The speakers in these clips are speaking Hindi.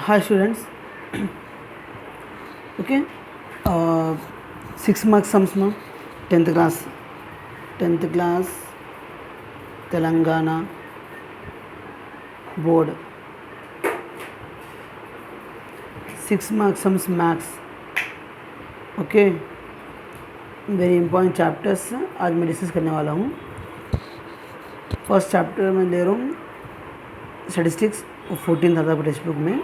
Hi students. Okay. 6 marks sums में 10th class Telangana board 6 marks sums maths. Okay, very important chapters आज मैं डिस्कस करने वाला हूँ. फर्स्ट चैप्टर मैं ले रहा हूँ स्टैटिस्टिक्स 14 था आपके टेक्स्ट बुक में.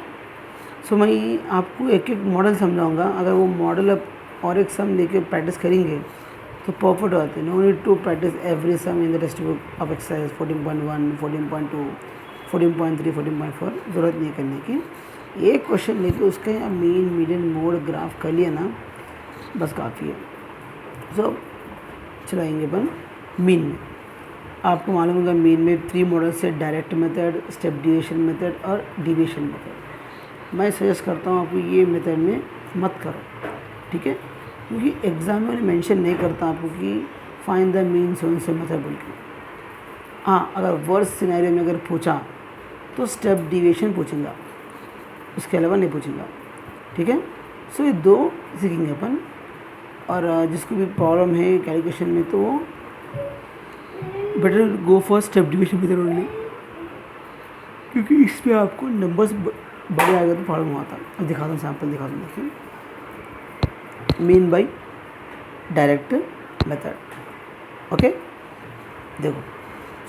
सो मैं आपको एक एक मॉडल समझाऊंगा. अगर वो मॉडल और एक सम लेके प्रैक्टिस करेंगे तो परफेक्ट हो जाते हैं. No need to practise every sum in the textbook of exercise 14.1, 14.2, 14.3, 14.4. ज़रूरत नहीं करने की. एक क्वेश्चन लेके उसके मीन, मीडियन, मोड, ग्राफ कर लिया ना, बस काफ़ी है. सो चलाएंगे अपन मीन में. आपको मालूम होगा मीन में 3 मॉडल्स है: direct method, step deviation method और डिविएशन मेथड. मैं सजेस्ट करता हूँ आपको ये मेथड में मत करो, ठीक है, क्योंकि एग्ज़ाम में मेंशन नहीं करता आपको कि फाइंड द मीन सो से मेथड बोल के. हाँ, अगर वर्स्ट सिनेरियो में अगर पूछा तो स्टेप डिविएशन पूछेंगे, उसके अलावा नहीं पूछेंगे, ठीक है. सो ये 2 सीखेंगे अपन. और जिसको भी प्रॉब्लम है कैलकुलेशन में तो वो better go for step deviation method only, क्योंकि इसमें आपको नंबर्स बड़े आएगा तो प्रॉब्लम हुआ था. अब दिखा दूँ, सैम्पल दिखा दूँ. देखिए, mean by direct method. Okay, देखो.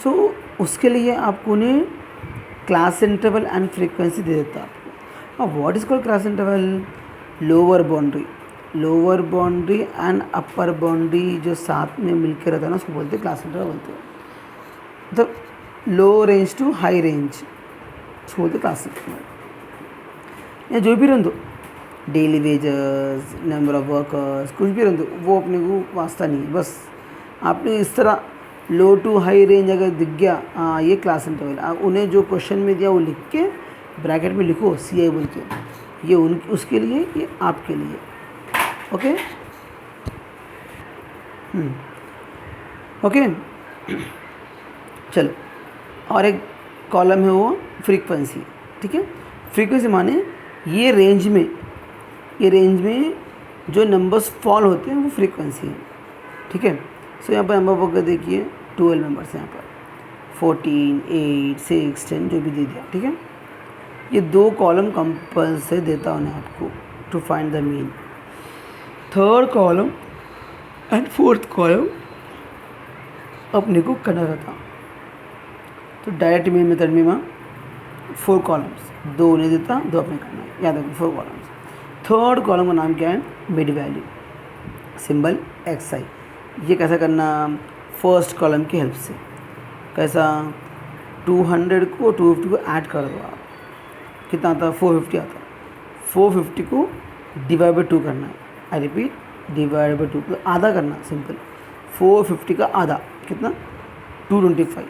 सो उसके लिए आपको ने क्लास इंटरवल एंड फ्रीक्वेंसी दे देता है आपको. अब what is called class interval? Lower boundary and upper boundary जो साथ में मिलकर रहता है ना, उसको बोलते हैं क्लास इंटरवल बोलते हैं. मतलब low range to high range उसको बोलते हैं क्लास इंटरवल. या जो भी रहने दो, daily wages, number of workers, कुछ भी रहने दो, वो अपने को वास्ता नहीं है. बस आपने इस तरह लो टू हाई रेंज अगर दिख गया, हाँ ये क्लास इंटरवल. आप उन्हें जो क्वेश्चन में दिया वो लिख के ब्रैकेट में लिखो CI बोल के. ये उसके लिए, ये आपके लिए. ओके. ओके, चलो. और एक कॉलम है वो फ्रीक्वेंसी, ठीक है. फ्रीक्वेंसी माने ये रेंज में जो नंबर्स फॉल होते हैं वो फ्रीक्वेंसी है, ठीक है. सो यहाँ पर नंबर पकड़ देखिए 12 नंबर्स यहाँ पर 14, 8, 6, 10 जो भी दे दिया, ठीक है. ये 2 कॉलम कंपल्सरी देता उन्हें आपको to find the mean. Third column and fourth column अपने को करना रहता. तो डायरेक्ट मीन मेथड में वहाँ 4 कॉलम्स, 2 उन्हें देता, 2 अपने करना है. याद रखो 4 कॉलम्स. थर्ड कॉलम का नाम क्या है? Mid value, symbol XI. ये कैसा करना? फर्स्ट कॉलम की हेल्प से. कैसा? 200 को 250 को ऐड कर दो आप. कितना आता है? 450 आता है. 450 को डिवाइड बाई 2 करना है. आई रिपीट, डिवाइड बाई 2 तो आधा करना. सिंपल. 450 का आधा कितना? 225.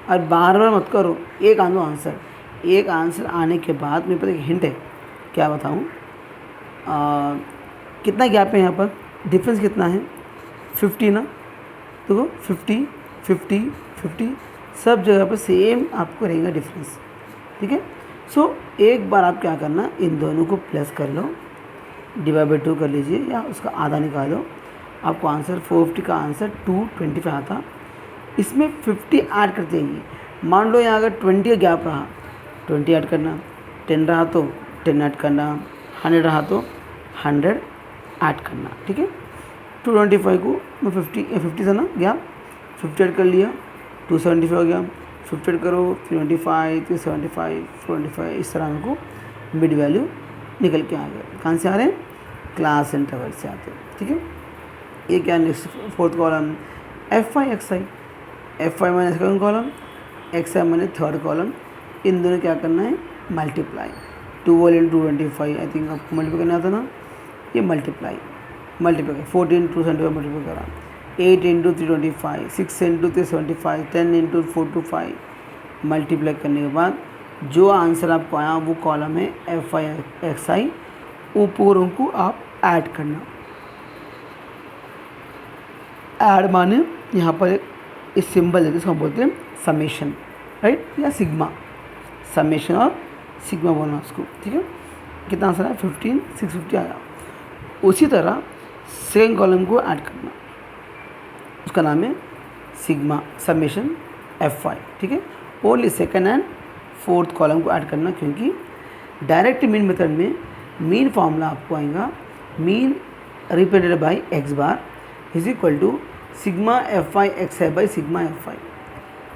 और बार बार मत करो, एक आनो आंसर. एक आंसर आने के बाद मेरे पास एक हिंट है. क्या बताऊँ? कितना गैप है यहाँ पर? डिफरेंस कितना है? 50 ना. देखो 50, 50, 50 सब जगह पर सेम आपको रहेगा डिफरेंस, ठीक है. सो एक बार आप क्या करना, इन दोनों को प्लस कर लो, डिवाइड बाई 2 कर लीजिए या उसका आधा निकालो. आपको आंसर 450 का आंसर 225 आता. इसमें 50 ऐड करते जाइए. मान लो यहाँ अगर 20 का गैप रहा, 20 ऐड करना. 10 रहा तो 10 ऐड करना. 100 रहा तो 100 ऐड करना, ठीक है. 225 को मैं 50 था ना गैप, 50 ऐड कर लिया, 275 हो गया. 50 ऐड करो, 325, 375, 425. इस तरह मेरे को मिड वैल्यू निकल के आ गया. कहाँ से आ रहे हैं? क्लास इंटरवल से आते हैं, ठीक है. ये क्या? Next fourth column FI XI. FI मैंने सेकंड कॉलम, XI मैंने थर्ड कॉलम. इन दोनों क्या करना है? मल्टीप्लाई. 12 × 225 आई थिंक आपको मल्टीप्लाई करना आता ना. ये मल्टीप्लाई 14 × 275 मल्टीप्लाई करा. 8 × 325, 6 × 375, 10 × 425. मल्टीप्लाई करने के बाद जो आंसर आपको आया वो कॉलम है FI XI. ऊपरों को आप ऐड करना. ऐड माने यहाँ पर इस सिंबल है जिसको हम बोलते हैं समेशन, राइट, या सिग्मा. समेशन और सिग्मा बोलना उसको, ठीक है। कितना आंसर है 15 650 आया। उसी तरह सेकेंड कॉलम को ऐड करना, उसका नाम है सिग्मा समेशन F5, ठीक है। Only second and fourth column को ऐड करना, क्योंकि डायरेक्ट मीन मेथड में मीन फार्मूला आपको आएगा mean represented by X bar is equal to sigma F5 X है बाई सिग्मा F5।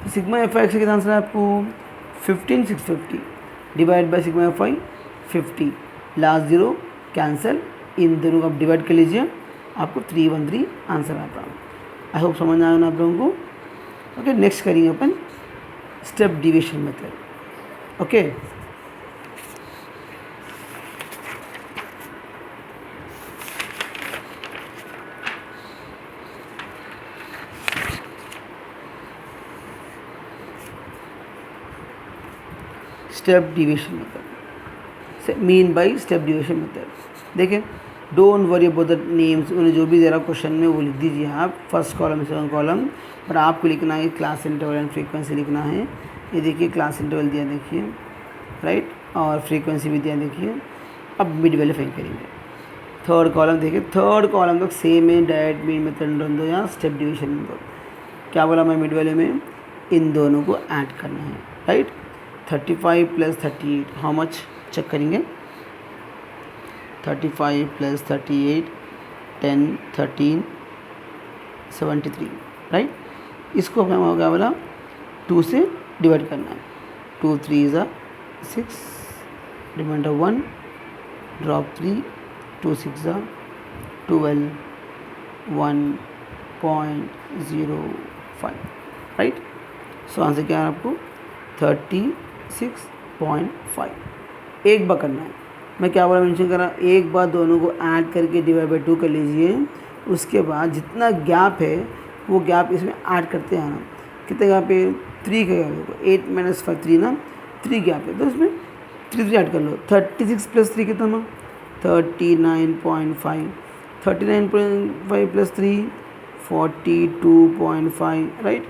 तो सिग्मा F5 एक्स कितना आंसर है आपको 15 650 divide by sigma F5 50, last zero cancel, इन दोनों को आप डिवाइड कर लीजिए, आपको 313 आंसर आता है। आई होप समझ आया ना आप लोगों को। ओके, नेक्स्ट करेंगे अपन step division method. Okay, step division method, mean by step division method. देखिए, don't worry about the names, उन्हें जो भी दे रहा क्वेश्चन में वो लिख दीजिए आप, फर्स्ट कॉलम सेकंड कॉलम, पर आपको लिखना है क्लास इंटरवल एंड फ्रीक्वेंसी लिखना है। ये देखिए क्लास इंटरवल दिया देखिए, राइट, और फ्रीक्वेंसी भी दिया देखिए। अब मिड वैल्यू फाइंड करेंगे। थर्ड कॉलम देखिए, थर्ड कॉलम तक सेम है, डायरेक्ट मीन मेथड दो या स्टेप डिविजन में दो। क्या बोला मैं मिड वैल्यू में, इन दोनों को ऐड करना है, right. 35 plus 38 how much, check करेंगे। 35 प्लस 38 10 13 73, राइट। इसको हमें क्या बोला 2 से डिवाइड करना है। 2 3 ज़ा 6, रिमाइंडर 1, ड्रॉप 3, 2 6 ज़ा 12, 1.05, राइट। सो आंसर क्या है आपको 36.5। एक बार करना है, मैं क्या बोला मेंशन करा, एक बार दोनों को ऐड करके डिवाइड बाई 2 कर लीजिए। उसके बाद जितना गैप है वो गैप इसमें ऐड करते आना। कितने गैप है 3 का गैप है, 8 - 5 3 ना, 3 गैप है, तो इसमें 3 ऐड कर लो। 36 प्लस 3 कितना हुआ 39.5, 39.5 plus 3 42.5, right.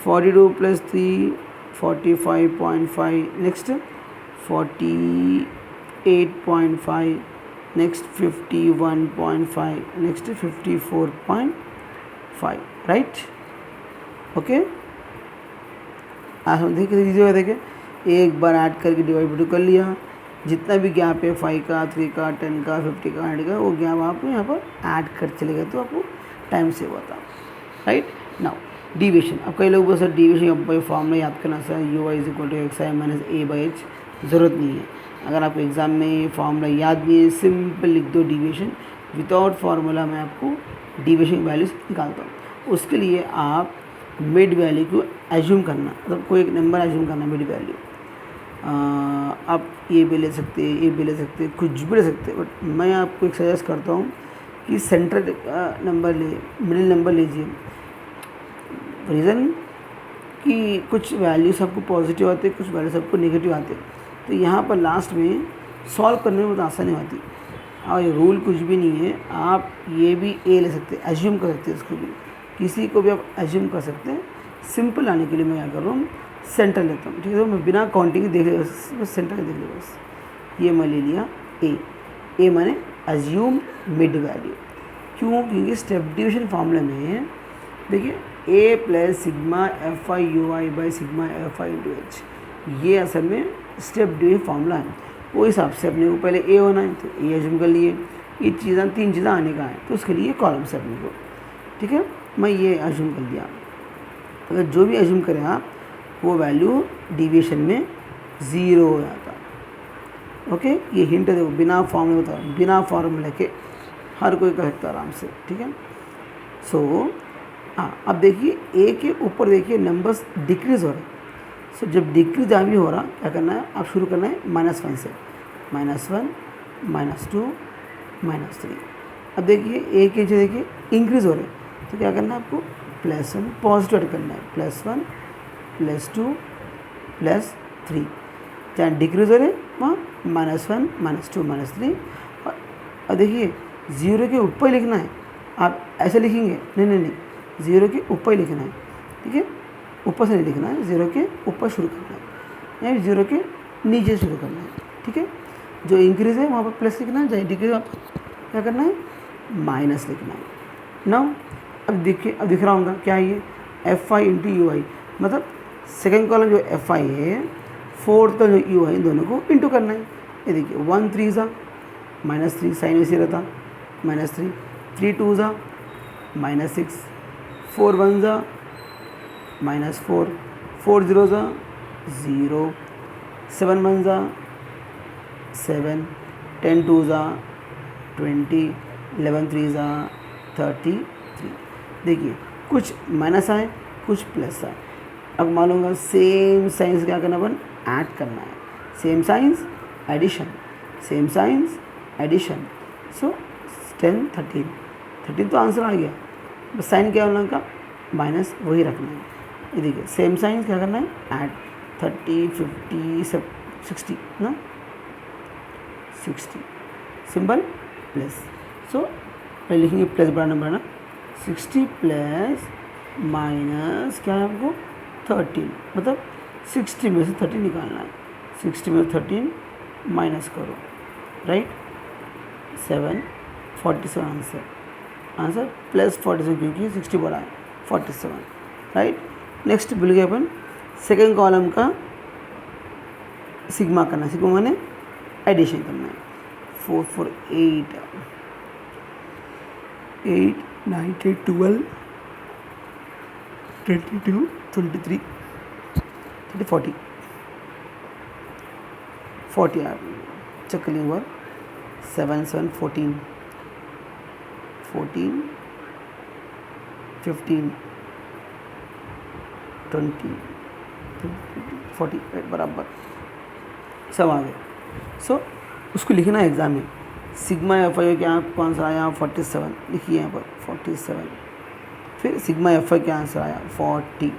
42 plus 3 45.5, next 48.5, next 51.5, next 54.5, right. Okay, आज हम देखिए देखिए एक बार ऐड करके डिवाइड बाई 2 कर लिया। जितना भी गैप है 5 का 3 का 10 का 50 का 100 का, वो गैप आपको यहाँ पर ऐड कर चलेगा, तो आपको टाइम सेव होता, राइट। नाउ डिविजन, अब कई लोग बस डिविजन अब फॉर्मूला याद करना सर UI = xi - a/h, ज़रूरत नहीं है। अगर आपको एग्ज़ाम में फार्मूला याद नहीं है, सिंपल लिख दो डिविजन, विदाउट फार्मूला मैं आपको डिविजन वैल्यूज निकालता हूँ। उसके लिए आप मिड वैल्यू को एज्यूम करना, मतलब कोई एक नंबर एज्यूम करना मिड वैल्यू। आप ये भी ले सकते हैं, ये भी ले सकते हैं, कुछ भी ले सकते हैं, बट मैं आपको एक सजेस्ट करता हूँ कि सेंट्रल नंबर ले, मिडिल नंबर लीजिए। रीज़न कि कुछ वैल्यूज आपको पॉजिटिव आते हैं, कुछ वैल्यूज आपको नेगेटिव आते हैं, तो यहाँ पर लास्ट में सॉल्व करने में बहुत आसानी होती। और ये रूल कुछ भी नहीं है, आप ये भी ए ले सकते हैं, एज्यूम कर सकते हैं, इसको भी किसी को भी आप एज्यूम कर सकते हैं। सिंपल आने के लिए मैं क्या कर रहा हूँ, सेंटर लेता हूँ, ठीक है। तो मैं बिना काउंटिंग देख लिया, बस सेंटर देख लिया, बस ये मैं ले लिया ए मैंने एज्यूम मिड वैल्यू। क्यों, क्योंकि स्टेप डिविजन फार्मूले में देखिए a plus sigma Fi UI by sigma Fi into H, ये असल में स्टेप डिविजन फार्मूला है। वो हिसाब से अपने को पहले ए होना है, तो ए एज्यूम कर लिए। ये चीज़ें 3 चीज़ें आने का है, तो उसके लिए कॉलम से अपने को, ठीक है। मैं ये एज्यूम कर लिया। अगर जो भी एज्यूम करें आप, वो वैल्यू डिविएशन में 0 हो जाता है। ओके, ये हिंट देखो, बिना फॉर्मूले बता, बिना फॉर्मूले के हर कोई कर सकता है आराम से, ठीक है। सो हाँ, अब देखिए ए के ऊपर देखिए नंबर्स डिक्रीज़ हो रहे हैं। सो जब डिक्रीज भी हो रहा, क्या करना है, आप शुरू करना है -1 से, -1 -2 -3। अब देखिए ए के नीचे देखिए इंक्रीज़ हो रहे हैं, तो क्या करना है आपको +1 पॉजिटिव ऐड करना है, +1 +2 +3। जहाँ डिक्रीज़ हो रहे वहाँ -1 -2 -3। और देखिए 0 के ऊपर लिखना है, आप ऐसे लिखेंगे नहीं, 0 के ऊपर लिखना है, ठीक है। ऊपर से नहीं लिखना है, 0 के ऊपर शुरू करना है, या 0 के नीचे शुरू करना है, ठीक है। जो इंक्रीज है वहाँ पर प्लस लिखना है, जो डिक्रीज वहाँ पर क्या करना है, माइनस लिखना है। नाउ अब देखिए, अब दिख रहा होगा क्या है ये, एफ आई इंटू यू आई, मतलब सेकेंड कॉलम जो एफ आई है, फोर्थ का जो यू आई, दोनों को इंटू करना है। ये देखिए 1 3 ज़ा -3, साइन वैसे रहता -3, 3 2 ज़ा -6, 4 1 ज़ा -4, 4 0 ज़ा 0, 7 1 ज़ा 7, 10 2 ज़ा 20, 11 3 ज़ा 33। देखिए कुछ माइनस आए, कुछ प्लस आए। अब मालूंगा सेम साइंस क्या करना, अपन ऐड करना है, same signs addition, same signs addition. So 10 13 13 तो आंसर आ गया, बस साइन क्या होना का, माइनस वही रखना है। ये देखिए सेम साइंस क्या करना है, ऐड 30 50 60 ना, 60 सिंबल प्लस। सो पहले लिखेंगे प्लस बड़ा नंबर ना, 60 प्लस माइनस क्या है आपको 13, मतलब 60 में से 13 निकालना है, 60 में से 13 माइनस करो, राइट 7 47 आंसर प्लस 47 क्योंकि 60 बड़ा है 47, राइट। नेक्स्ट भूल गए अपन सेकेंड कॉलम का सिग्मा करना, सिग्मा माने एडिशन करना है। 4 4 8 8 9 10 12 22 23 30 40 40 चेक कर लेंगे 7 7 14 14 15 20 40 बराबर सब आ गए। सो उसको लिखना है एग्ज़ाम में, सिग्मा एफ आई क्या आपको आंसर आया 47, लिखिए यहाँ पर 47। फिर सिग्मा एफ आई क्या आंसर आया 40।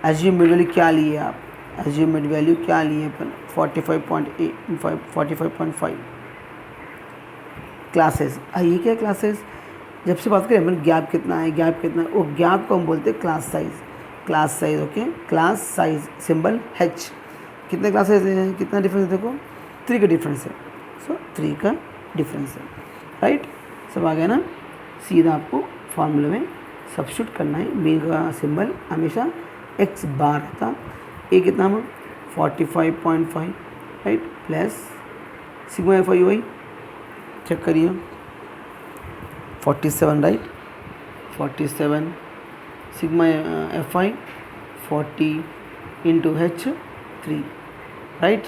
एज्यूम मिड वैल्यू क्या लिए आप, एज्यूम मिड वैल्यू क्या लिए अपन 45.8 45.5। क्लासेस, ये क्या क्लासेस, जब से बात करें अपन गैप कितना है, गैप कितना है, वो गैप को हम बोलते हैं class size, class size okay, class size symbol H। कितने क्लासेस हैं, कितना डिफरेंस देखो 3 का डिफरेंस है, सो 3 का डिफरेंस है, राइट। सब आ गया ना, सीधा आपको फार्मूले में सब्स्टिट्यूट करना है। बी का सिंबल हमेशा x बार रहता, ए कितना हम 45.5, right, plus sigma F I Y check करिए 47, right 47 sigma F I 40 into H 3, right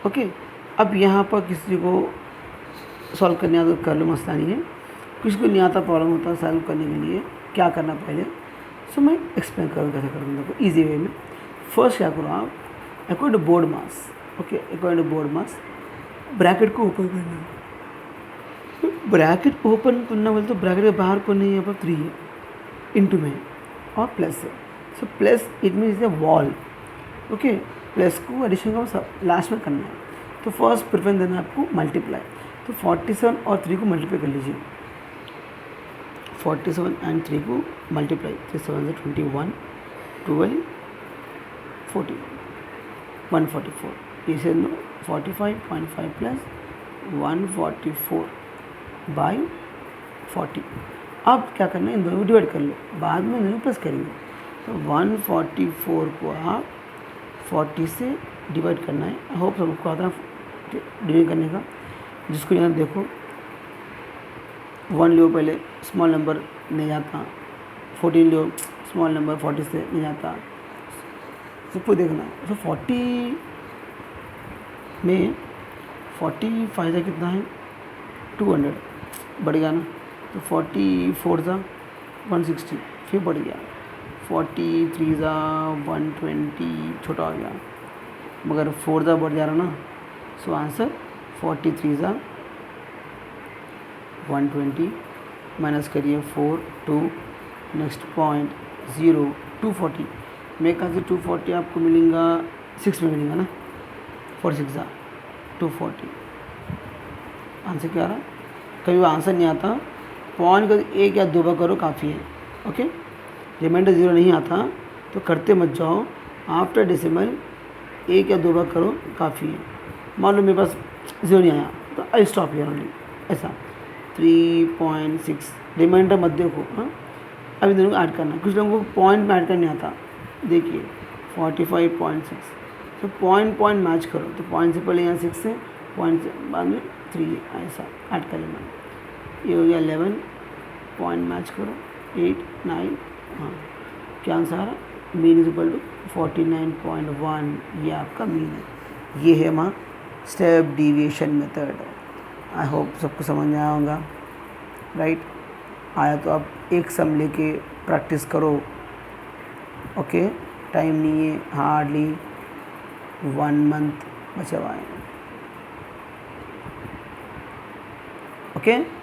okay. अब यहाँ पर किसी को सॉल्व करने आता तो कर लो, मसला नहीं है। किसी को नहीं आता, प्रॉब्लम होता है सॉल्व करने के लिए क्या करना पहले, सो मैं एक्सप्लेन करूँ कैसे करूँ देखो ईजी वे में। फर्स्ट क्या करो आप, according to BODMAS, okay according to BODMAS bracket को ओपन करना है। ब्रैकेट ओपन करना बोले तो ब्रैकेट के बाहर को नहीं, यहाँ पर 3 है, इंटू में और प्लस है, so plus it means the wall, okay. Plus को एडिशन का सब लास्ट में करना है, तो फर्स्ट प्रेफरेंस देना है आपको मल्टीप्लाई। तो 47 और 3 को मल्टीप्लाई कर लीजिए, 47 एंड 3 को मल्टीप्लाई, 3 7 से 21 12 40 144, इसे 45.5 प्लस 144 बाई 40। अब क्या करना है, इन दोनों को डिवाइड कर लो, बाद में दोनों प्लस करेंगे। तो 144 को आप 40 से डिवाइड करना है। आई होप सबको आता है डिवाइड करने का। जिसको यहाँ देखो 1 लियो पहले, स्मॉल नंबर नहीं जाता, 14 लियो स्मॉल नंबर 40 से नहीं जाता, सबको देखना है। तो 40 में 45 का कितना है 200, बढ़ गया ना, तो 44 ज़ा 160, फिर बढ़ गया 43 ज़ा 120, छोटा हो गया, मगर 4 ज़ा बढ़ जा रहा ना, सो आंसर 43 ज़ा 120 माइनस करिए 4 2, नेक्स्ट पॉइंट 0 240, मेरे ख्याल से 240 आपको मिलेगा 6 में मिलेगा ना, 4 6 ज़ा 240। आंसर क्या आ रहा, कभी आंसर नहीं आता, पॉइंट का 1 या 2 बार करो काफ़ी है, ओके। रिमाइंडर 0 नहीं आता तो करते मत जाओ, आफ्टर डेसिमल एक या दो बार करो काफ़ी है। मान लो मेरे पास 0 नहीं आया तो आई स्टॉप हियर ओनली, ऐसा 3.6 रिमाइंडर मत देखो। हाँ, अभी दोनों को ऐड करना है। कुछ लोगों को पॉइंट में ऐड करने आता, देखिए 45.6, तो पॉइंट मैच करो। तो पॉइंट से पहले यहाँ 6 है, पॉइंट से बाद में 3 है, ऐसा ऐड कर लेना। ये हो गया 11, पॉइंट मैच करो 8 9। हाँ, क्या आंसर आ रहा? मीन इज इक्वल टू 49.1, ये आपका मीन है। ये है हमारा step deviation method. I hope सबको समझ में आया होगा, राइट? आया तो आप एक सम लेके प्रैक्टिस करो। ओके, टाइम नहीं है, हार्डली 1 मंथ बचा हुआ है। ओके।